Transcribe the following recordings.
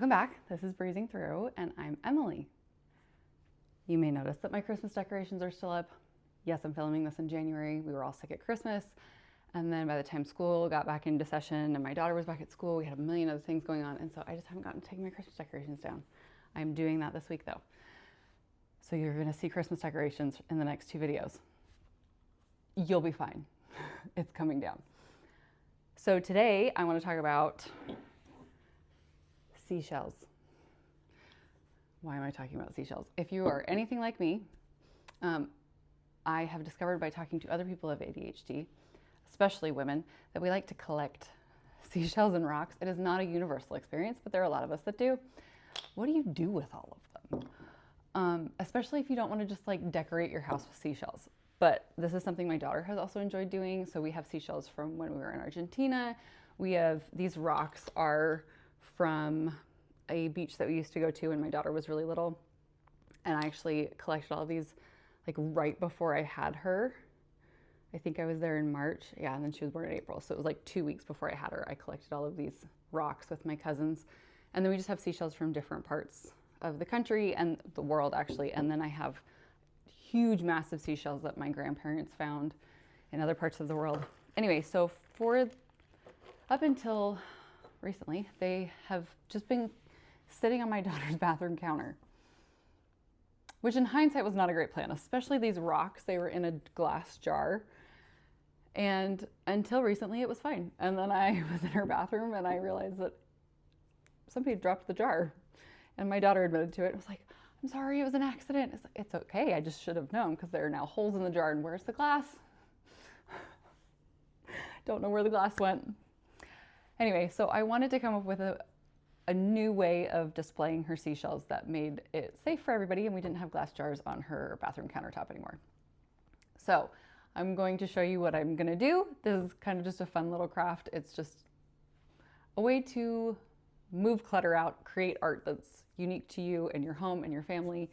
Welcome back. This is Breezing Through, and I'm Emily. You may notice that my Christmas decorations are still up. Yes, I'm filming this in January. We were all sick at Christmas, and then by the time school got back into session and my daughter was back at school, we had a million other things going on, and so I just haven't gotten to take my Christmas decorations down. I'm doing that this week though. So you're gonna see Christmas decorations in the next two videos. You'll be fine. It's coming down. So today I want to talk about seashells. Why am I talking about seashells? If you are anything like me, I have discovered by talking to other people of ADHD, especially women, that we like to collect seashells and rocks. It is not a universal experience, but there are a lot of us that do. What do you do with all of them? Especially if you don't want to just like decorate your house with seashells. But this is something my daughter has also enjoyed doing. So we have seashells from when we were in Argentina. We have, these rocks are from a beach that we used to go to when my daughter was really little. And I actually collected all of these like right before I had her. I think I was there in March. Yeah, and then she was born in April. So it was like 2 weeks before I had her. I collected all of these rocks with my cousins. And then we just have seashells from different parts of the country and the world actually. And then I have huge, massive seashells that my grandparents found in other parts of the world. Anyway, so up until recently, they have just been sitting on my daughter's bathroom counter, which in hindsight was not a great plan, especially these rocks. They were in a glass jar, and until recently it was fine. And then I was in her bathroom and I realized that somebody dropped the jar, and my daughter admitted to it. It was like, I'm sorry, it was an accident. It's like, it's okay, I just should have known, because there are now holes in the jar, and where's the glass? Don't know where the glass went. Anyway, so I wanted to come up with a new way of displaying her seashells that made it safe for everybody, and we didn't have glass jars on her bathroom countertop anymore. So I'm going to show you what I'm gonna do. This is kind of just a fun little craft. It's just a way to move clutter out, create art that's unique to you and your home and your family,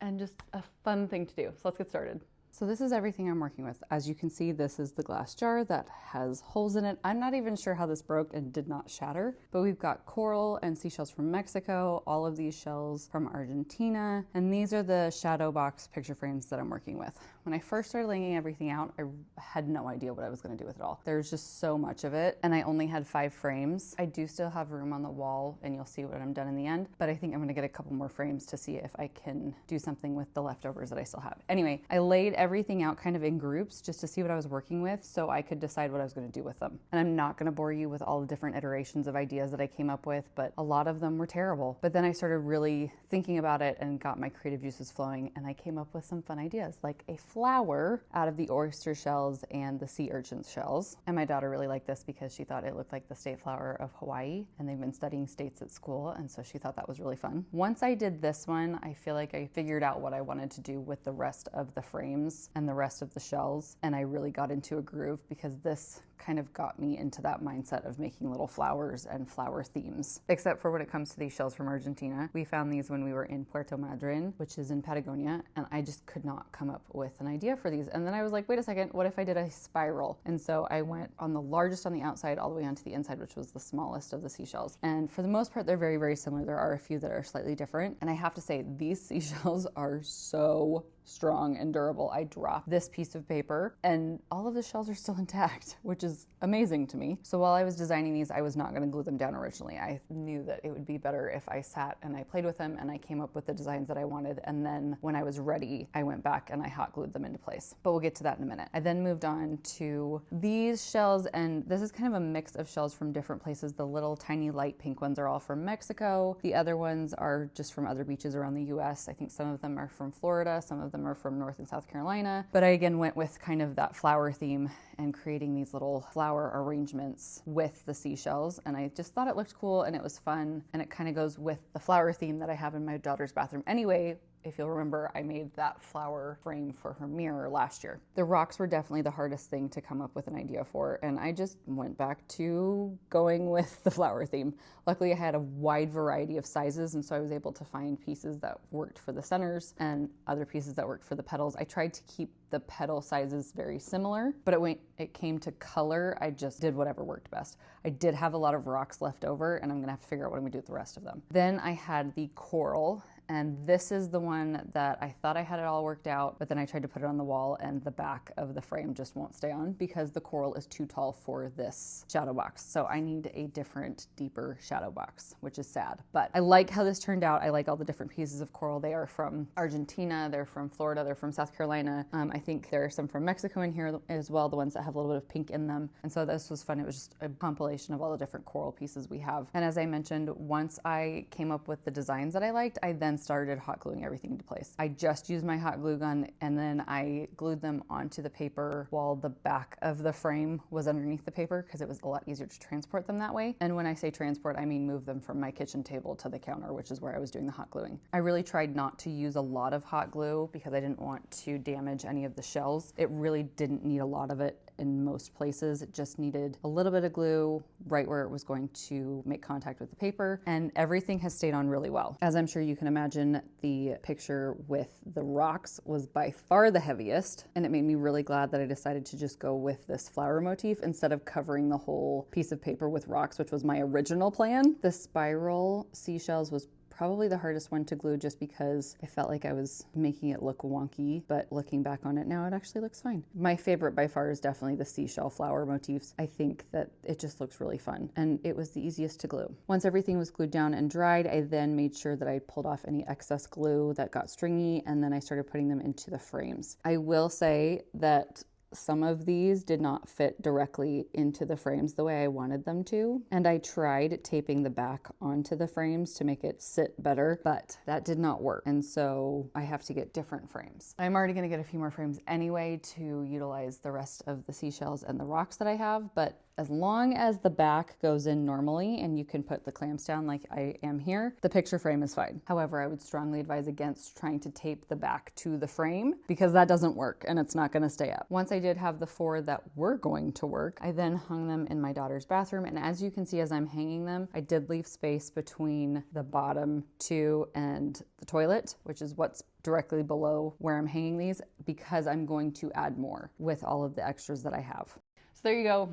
and just a fun thing to do. So let's get started. So this is everything I'm working with. As you can see, this is the glass jar that has holes in it. I'm not even sure how this broke and did not shatter, but we've got coral and seashells from Mexico, all of these shells from Argentina, and these are the shadow box picture frames that I'm working with. When I first started laying everything out, I had no idea what I was gonna do with it all. There's just so much of it, and I only had 5 frames. I do still have room on the wall, and you'll see what I'm done in the end, but I think I'm gonna get a couple more frames to see if I can do something with the leftovers that I still have. Anyway, I laid everything out kind of in groups just to see what I was working with so I could decide what I was going to do with them. And I'm not going to bore you with all the different iterations of ideas that I came up with, but a lot of them were terrible. But then I started really thinking about it and got my creative juices flowing, and I came up with some fun ideas, like a flower out of the oyster shells and the sea urchin shells. And my daughter really liked this because she thought it looked like the state flower of Hawaii, and they've been studying states at school, and so she thought that was really fun. Once I did this one, I feel like I figured out what I wanted to do with the rest of the frames and the rest of the shells, and I really got into a groove because this kind of got me into that mindset of making little flowers and flower themes. Except for when it comes to these shells from Argentina. We found these when we were in Puerto Madryn, which is in Patagonia, and I just could not come up with an idea for these. And then I was like, wait a second, what if I did a spiral? And so I went on the largest on the outside all the way onto the inside, which was the smallest of the seashells. And for the most part, they're very, very similar. There are a few that are slightly different. And I have to say, these seashells are so strong and durable. I dropped this piece of paper and all of the shells are still intact, which is amazing to me. So while I was designing these, I was not going to glue them down originally. I knew that it would be better if I sat and I played with them and I came up with the designs that I wanted, and then when I was ready, I went back and I hot glued them into place. But we'll get to that in a minute. I then moved on to these shells, and this is kind of a mix of shells from different places. The little tiny light pink ones are all from Mexico. The other ones are just from other beaches around the US. I think some of them are from Florida, some of them are from North and South Carolina. But I again went with kind of that flower theme and creating these little flower arrangements with the seashells. And I just thought it looked cool and it was fun. And it kind of goes with the flower theme that I have in my daughter's bathroom anyway, If you'll remember, I made that flower frame for her mirror last year. The rocks were definitely the hardest thing to come up with an idea for, and I just went back to going with the flower theme. Luckily, I had a wide variety of sizes, and so I was able to find pieces that worked for the centers and other pieces that worked for the petals. I tried to keep the petal sizes very similar, but when it came to color, I just did whatever worked best. I did have a lot of rocks left over, and I'm gonna have to figure out what I'm gonna do with the rest of them. Then I had the coral, and this is the one that I thought I had it all worked out, but then I tried to put it on the wall and the back of the frame just won't stay on because the coral is too tall for this shadow box. So I need a different, deeper shadow box, which is sad. But I like how this turned out. I like all the different pieces of coral. They are from Argentina, they're from Florida, they're from South Carolina. I think there are some from Mexico in here as well, the ones that have a little bit of pink in them. And so this was fun. It was just a compilation of all the different coral pieces we have. And as I mentioned, once I came up with the designs that I liked, I then started hot gluing everything into place. I just used my hot glue gun and then I glued them onto the paper while the back of the frame was underneath the paper because it was a lot easier to transport them that way. And when I say transport, I mean move them from my kitchen table to the counter, which is where I was doing the hot gluing. I really tried not to use a lot of hot glue because I didn't want to damage any of the shells. It really didn't need a lot of it in most places. It just needed a little bit of glue right where it was going to make contact with the paper, and everything has stayed on really well. As I'm sure you can imagine, the picture with the rocks was by far the heaviest, and it made me really glad that I decided to just go with this flower motif instead of covering the whole piece of paper with rocks, which was my original plan. The spiral seashells was probably the hardest one to glue just because I felt like I was making it look wonky, but looking back on it now, it actually looks fine. My favorite by far is definitely the seashell flower motifs. I think that it just looks really fun, and it was the easiest to glue. Once everything was glued down and dried, I then made sure that I pulled off any excess glue that got stringy, and then I started putting them into the frames. I will say that some of these did not fit directly into the frames the way I wanted them to, and I tried taping the back onto the frames to make it sit better, but that did not work, and so I have to get different frames. I'm already going to get a few more frames anyway to utilize the rest of the seashells and the rocks that I have, but as long as the back goes in normally and you can put the clamps down like I am here, the picture frame is fine. However, I would strongly advise against trying to tape the back to the frame because that doesn't work and it's not going to stay up. Once I did have the 4 that were going to work, I then hung them in my daughter's bathroom, and as you can see as I'm hanging them, I did leave space between the bottom 2 and the toilet, which is what's directly below where I'm hanging these, because I'm going to add more with all of the extras that I have. So there you go.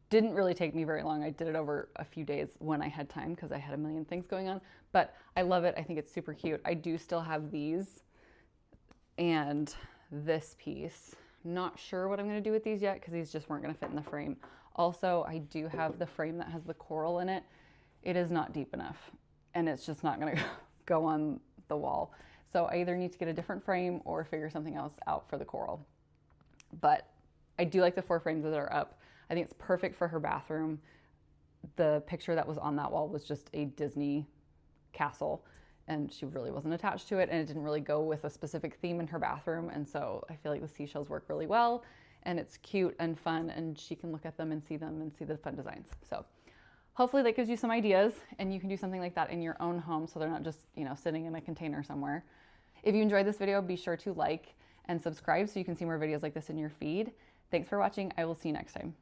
Didn't really take me very long. I did it over a few days when I had time because I had a million things going on, but I love it. I think it's super cute. I do still have these and this piece. Not sure what I'm going to do with these yet because these just weren't going to fit in the frame. Also, I do have the frame that has the coral in it. It is not deep enough and it's just not going to go on the wall. So I either need to get a different frame or figure something else out for the coral. But I do like the 4 frames that are up. I think it's perfect for her bathroom. The picture that was on that wall was just a Disney castle, and she really wasn't attached to it, and it didn't really go with a specific theme in her bathroom, and so I feel like the seashells work really well, and it's cute and fun, and she can look at them and see the fun designs. So hopefully that gives you some ideas, and you can do something like that in your own home so they're not just, sitting in a container somewhere. If you enjoyed this video, be sure to like and subscribe so you can see more videos like this in your feed. Thanks for watching. I will see you next time.